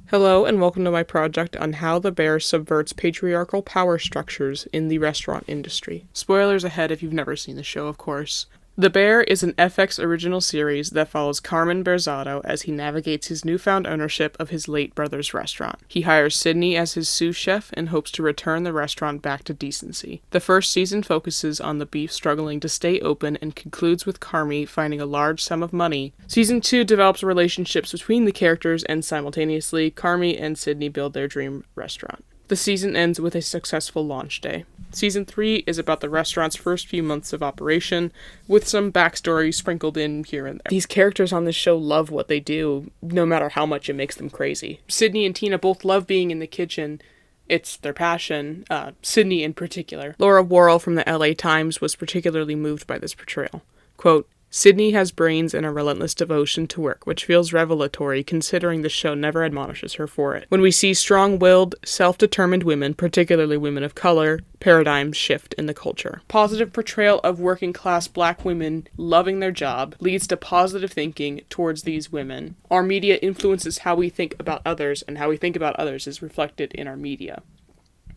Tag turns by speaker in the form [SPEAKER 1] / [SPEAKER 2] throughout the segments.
[SPEAKER 1] Hello and welcome to my project on how the bear subverts patriarchal power structures in the restaurant industry. Spoilers ahead if you've never seen the show, of course. The Bear is an FX original series that follows Carmen Berzado as he navigates his newfound ownership of his late brother's restaurant. He hires Sydney as his sous chef and hopes to return the restaurant back to decency. The first season focuses on the beef struggling to stay open and concludes with Carmi finding a large sum of money. Season 2 develops relationships between the characters and simultaneously, Carmi and Sydney build their dream restaurant. The season ends with a successful launch day. Season 3 is about the restaurant's first few months of operation, with some backstory sprinkled in here and there. These characters on this show love what they do, no matter how much it makes them crazy. Sydney and Tina both love being in the kitchen. It's their passion, Sydney in particular. Laura Worrell from the LA Times was particularly moved by this portrayal. Quote, Sydney has brains and a relentless devotion to work, which feels revelatory considering the show never admonishes her for it. When we see strong-willed, self-determined women, particularly women of color, paradigms shift in the culture. Positive portrayal of working-class black women loving their job leads to positive thinking towards these women. Our media influences how we think about others, and how we think about others is reflected in our media.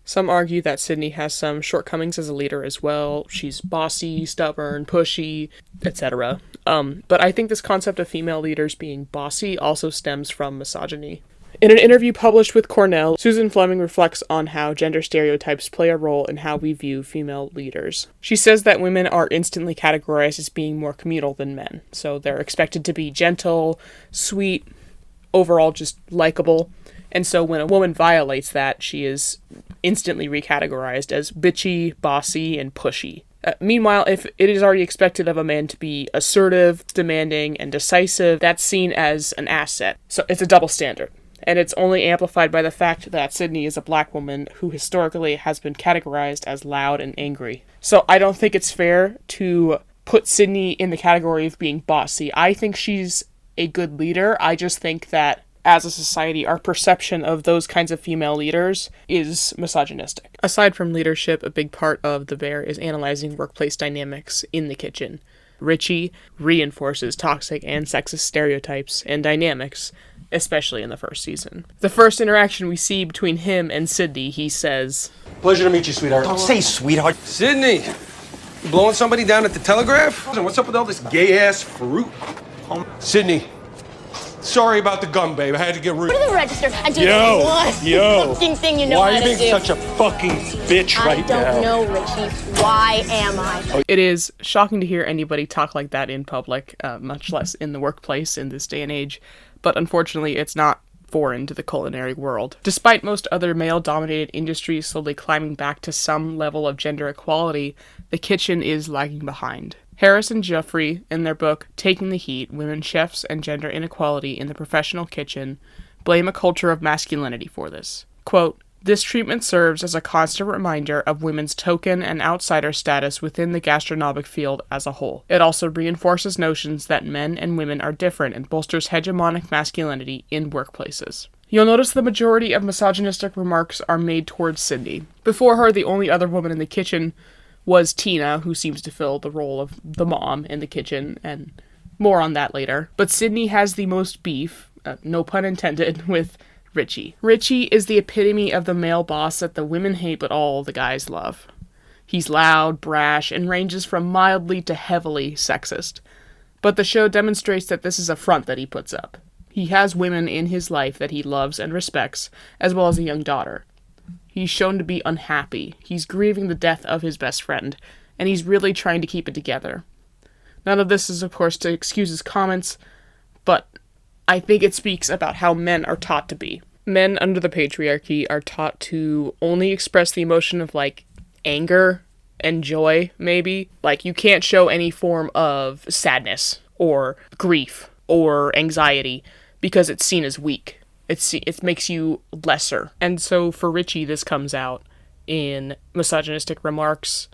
[SPEAKER 1] Some argue that Sydney has some shortcomings as a leader as well. She's bossy, stubborn, pushy, etc. But I think this concept of female leaders being bossy also stems from misogyny. In an interview published with Cornell, Susan Fleming reflects on how gender stereotypes play a role in how we view female leaders. She says that women are instantly categorized as being more communal than men. So they're expected to be gentle, sweet, overall just likable. And so when a woman violates that, she is instantly recategorized as bitchy, bossy, and pushy. Meanwhile, if it is already expected of a man to be assertive, demanding, and decisive, that's seen as an asset. So it's a double standard. And it's only amplified by the fact that Sydney is a black woman who historically has been categorized as loud and angry. So I don't think it's fair to put Sydney in the category of being bossy. I think she's a good leader. I just think that as a society, our perception of those kinds of female leaders is misogynistic. Aside from leadership, a big part of The Bear is analyzing workplace dynamics in the kitchen. Richie reinforces toxic and sexist stereotypes and dynamics, especially in the first season. The first interaction we see between him and Sydney, he says,
[SPEAKER 2] Pleasure to meet you, sweetheart.
[SPEAKER 3] Don't say sweetheart.
[SPEAKER 2] Sydney, you blowing somebody down at the Telegraph? What's up with all this gay-ass fruit? Sydney, sorry about the gum, babe. I had to get rude.
[SPEAKER 4] Go to the register and do the worst fucking thing you know how to do.
[SPEAKER 3] Why are you being such a fucking bitch right now?
[SPEAKER 4] I don't know, Richie. Why am I?
[SPEAKER 1] It is shocking to hear anybody talk like that in public, much less in the workplace in this day and age, but unfortunately it's not foreign to the culinary world. Despite most other male-dominated industries slowly climbing back to some level of gender equality, the kitchen is lagging behind. Harris and Jeffrey, in their book Taking the Heat, Women Chefs and Gender Inequality in the Professional Kitchen, blame a culture of masculinity for this. Quote, this treatment serves as a constant reminder of women's token and outsider status within the gastronomic field as a whole. It also reinforces notions that men and women are different and bolsters hegemonic masculinity in workplaces. You'll notice the majority of misogynistic remarks are made towards Sydney. Before her, the only other woman in the kitchen was Tina, who seems to fill the role of the mom in the kitchen, and more on that later. But Sydney has the most beef, no pun intended, with Richie. Richie is the epitome of the male boss that the women hate but all the guys love. He's loud, brash, and ranges from mildly to heavily sexist. But the show demonstrates that this is a front that he puts up. He has women in his life that he loves and respects, as well as a young daughter. He's shown to be unhappy. He's grieving the death of his best friend, and he's really trying to keep it together. None of this is, of course, to excuse his comments, but I think it speaks about how men are taught to be. Men under the patriarchy are taught to only express the emotion of, anger and joy, maybe. You can't show any form of sadness or grief or anxiety because it's seen as weak. It makes you lesser. And so for Richie, this comes out in misogynistic remarks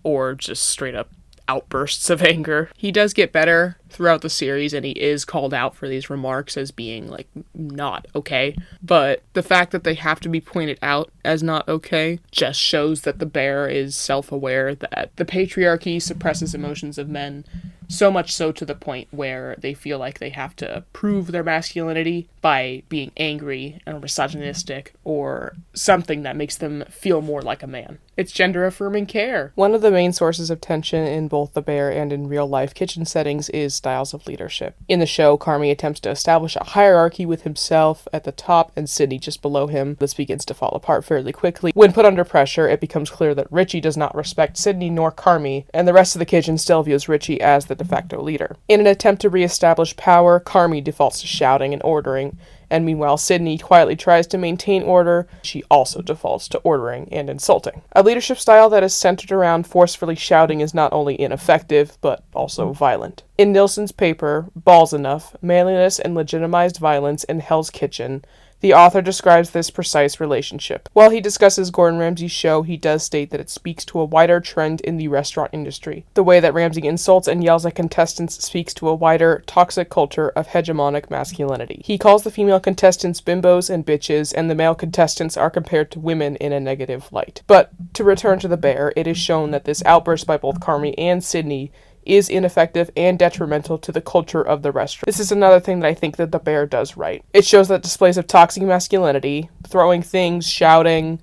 [SPEAKER 1] or just straight up outbursts of anger. He does get better throughout the series, and he is called out for these remarks as being, not okay. But the fact that they have to be pointed out as not okay just shows that the bear is self-aware that the patriarchy suppresses emotions of men So much so to the point where they feel like they have to prove their masculinity by being angry and misogynistic or something that makes them feel more like a man. It's gender-affirming care. One of the main sources of tension in both the Bear and in real-life kitchen settings is styles of leadership. In the show, Carmy attempts to establish a hierarchy with himself at the top and Sydney just below him. This begins to fall apart fairly quickly. When put under pressure, it becomes clear that Richie does not respect Sydney nor Carmy, and the rest of the kitchen still views Richie as the de facto leader. In an attempt to re-establish power, Carmy defaults to shouting and ordering, and meanwhile Sydney quietly tries to maintain order. She also defaults to ordering and insulting. A leadership style that is centered around forcefully shouting is not only ineffective, but also violent. In Nilsson's paper, Balls Enough, Manliness and Legitimized Violence in Hell's Kitchen, the author describes this precise relationship. While he discusses Gordon Ramsay's show, he does state that it speaks to a wider trend in the restaurant industry. The way that Ramsay insults and yells at contestants speaks to a wider, toxic culture of hegemonic masculinity. He calls the female contestants bimbos and bitches, and the male contestants are compared to women in a negative light. But, to return to the Bear, it is shown that this outburst by both Carmy and Sydney is ineffective and detrimental to the culture of the restaurant. This is another thing that I think that the Bear does right. It shows that displays of toxic masculinity, throwing things, shouting,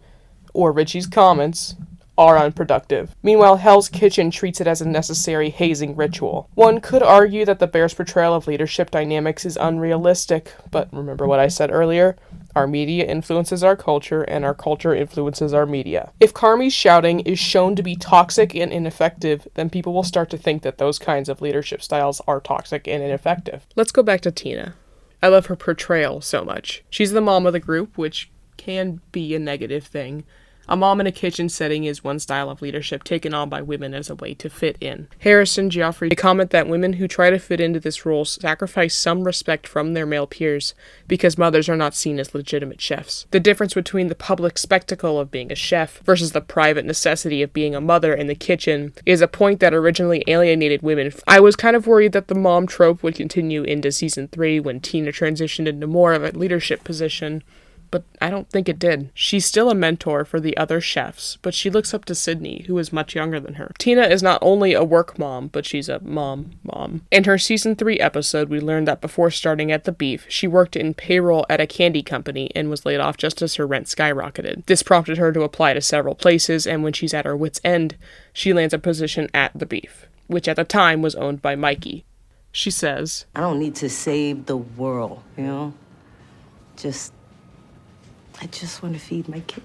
[SPEAKER 1] or Richie's comments are unproductive. Meanwhile, Hell's Kitchen treats it as a necessary hazing ritual. One could argue that the Bear's portrayal of leadership dynamics is unrealistic, but remember what I said earlier? Our media influences our culture, and our culture influences our media. If Carmy's shouting is shown to be toxic and ineffective, then people will start to think that those kinds of leadership styles are toxic and ineffective. Let's go back to Tina. I love her portrayal so much. She's the mom of the group, which can be a negative thing. A mom in a kitchen setting is one style of leadership taken on by women as a way to fit in. Harrison Geoffrey comment that women who try to fit into this role sacrifice some respect from their male peers because mothers are not seen as legitimate chefs. The difference between the public spectacle of being a chef versus the private necessity of being a mother in the kitchen is a point that originally alienated women. I was kind of worried that the mom trope would continue into season 3 when Tina transitioned into more of a leadership position, but I don't think it did. She's still a mentor for the other chefs, but she looks up to Sydney, who is much younger than her. Tina is not only a work mom, but she's a mom. In her season 3 episode, we learned that before starting at the Beef, she worked in payroll at a candy company and was laid off just as her rent skyrocketed. This prompted her to apply to several places, and when she's at her wit's end, she lands a position at the Beef, which at the time was owned by Mikey. She says,
[SPEAKER 5] I don't need to save the world, you know? I just want to feed my kid.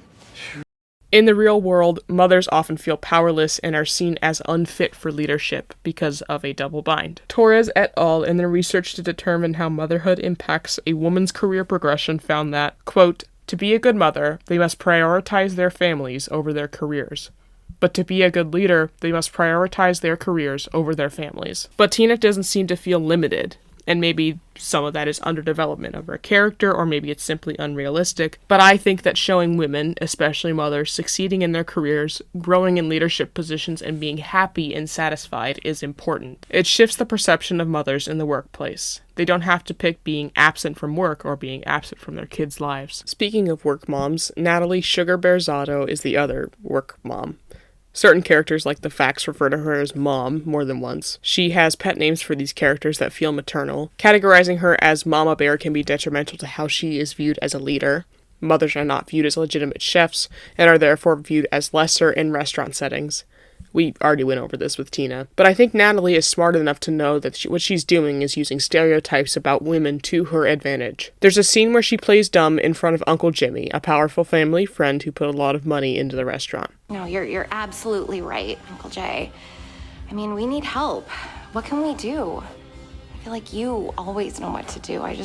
[SPEAKER 1] In the real world, mothers often feel powerless and are seen as unfit for leadership because of a double bind. Torres et al. In their research to determine how motherhood impacts a woman's career progression found that, quote, to be a good mother, they must prioritize their families over their careers. But to be a good leader, they must prioritize their careers over their families. But Tina doesn't seem to feel limited. And maybe some of that is underdevelopment of her character, or maybe it's simply unrealistic. But I think that showing women, especially mothers, succeeding in their careers, growing in leadership positions, and being happy and satisfied is important. It shifts the perception of mothers in the workplace. They don't have to pick being absent from work or being absent from their kids' lives. Speaking of work moms, Natalie Sugar Bear Zotto is the other work mom. Certain characters like the Facts refer to her as Mom more than once. She has pet names for these characters that feel maternal. Categorizing her as Mama Bear can be detrimental to how she is viewed as a leader. Mothers are not viewed as legitimate chefs and are therefore viewed as lesser in restaurant settings. We already went over this with Tina. But I think Natalie is smart enough to know that what she's doing is using stereotypes about women to her advantage. There's a scene where she plays dumb in front of Uncle Jimmy, a powerful family friend who put a lot of money into the restaurant.
[SPEAKER 6] No, you're absolutely right, Uncle Jay. I mean, we need help. What can we do? I feel like you always know what to do. I'm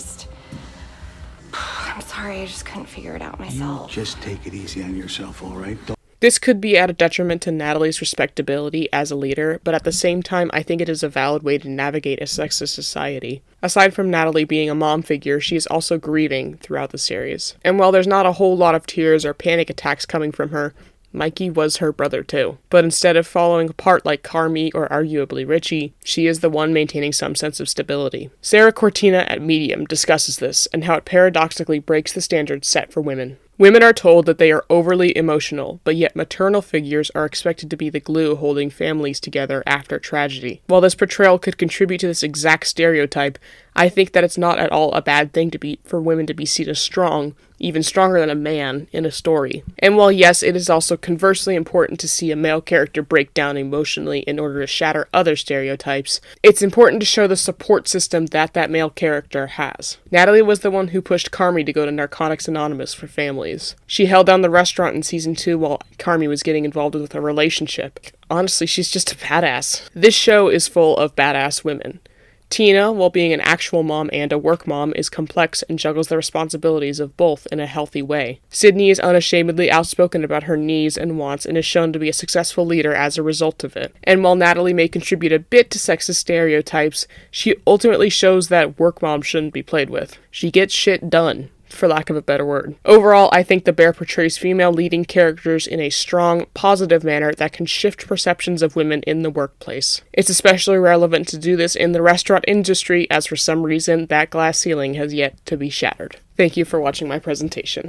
[SPEAKER 6] sorry, I just couldn't figure it out myself.
[SPEAKER 7] You just take it easy on yourself, all right?
[SPEAKER 1] This could be at a detriment to Natalie's respectability as a leader, but at the same time, I think it is a valid way to navigate a sexist society. Aside from Natalie being a mom figure, she is also grieving throughout the series. And while there's not a whole lot of tears or panic attacks coming from her, Mikey was her brother too. But instead of falling apart like Carmy or arguably Richie, she is the one maintaining some sense of stability. Sarah Cortina at Medium discusses this and how it paradoxically breaks the standards set for women. Women are told that they are overly emotional, but yet maternal figures are expected to be the glue holding families together after tragedy. While this portrayal could contribute to this exact stereotype, I think that it's not at all a bad thing for women to be seen as strong, even stronger than a man, in a story. And while yes, it is also conversely important to see a male character break down emotionally in order to shatter other stereotypes, it's important to show the support system that male character has. Natalie was the one who pushed Carmy to go to Narcotics Anonymous for families. She held down the restaurant in season 2 while Carmy was getting involved with a relationship. Honestly, she's just a badass. This show is full of badass women. Tina, while being an actual mom and a work mom, is complex and juggles the responsibilities of both in a healthy way. Sydney is unashamedly outspoken about her needs and wants and is shown to be a successful leader as a result of it. And while Natalie may contribute a bit to sexist stereotypes, she ultimately shows that work mom shouldn't be played with. She gets shit done, for lack of a better word. Overall, I think The Bear portrays female leading characters in a strong, positive manner that can shift perceptions of women in the workplace. It's especially relevant to do this in the restaurant industry, as for some reason, that glass ceiling has yet to be shattered. Thank you for watching my presentation.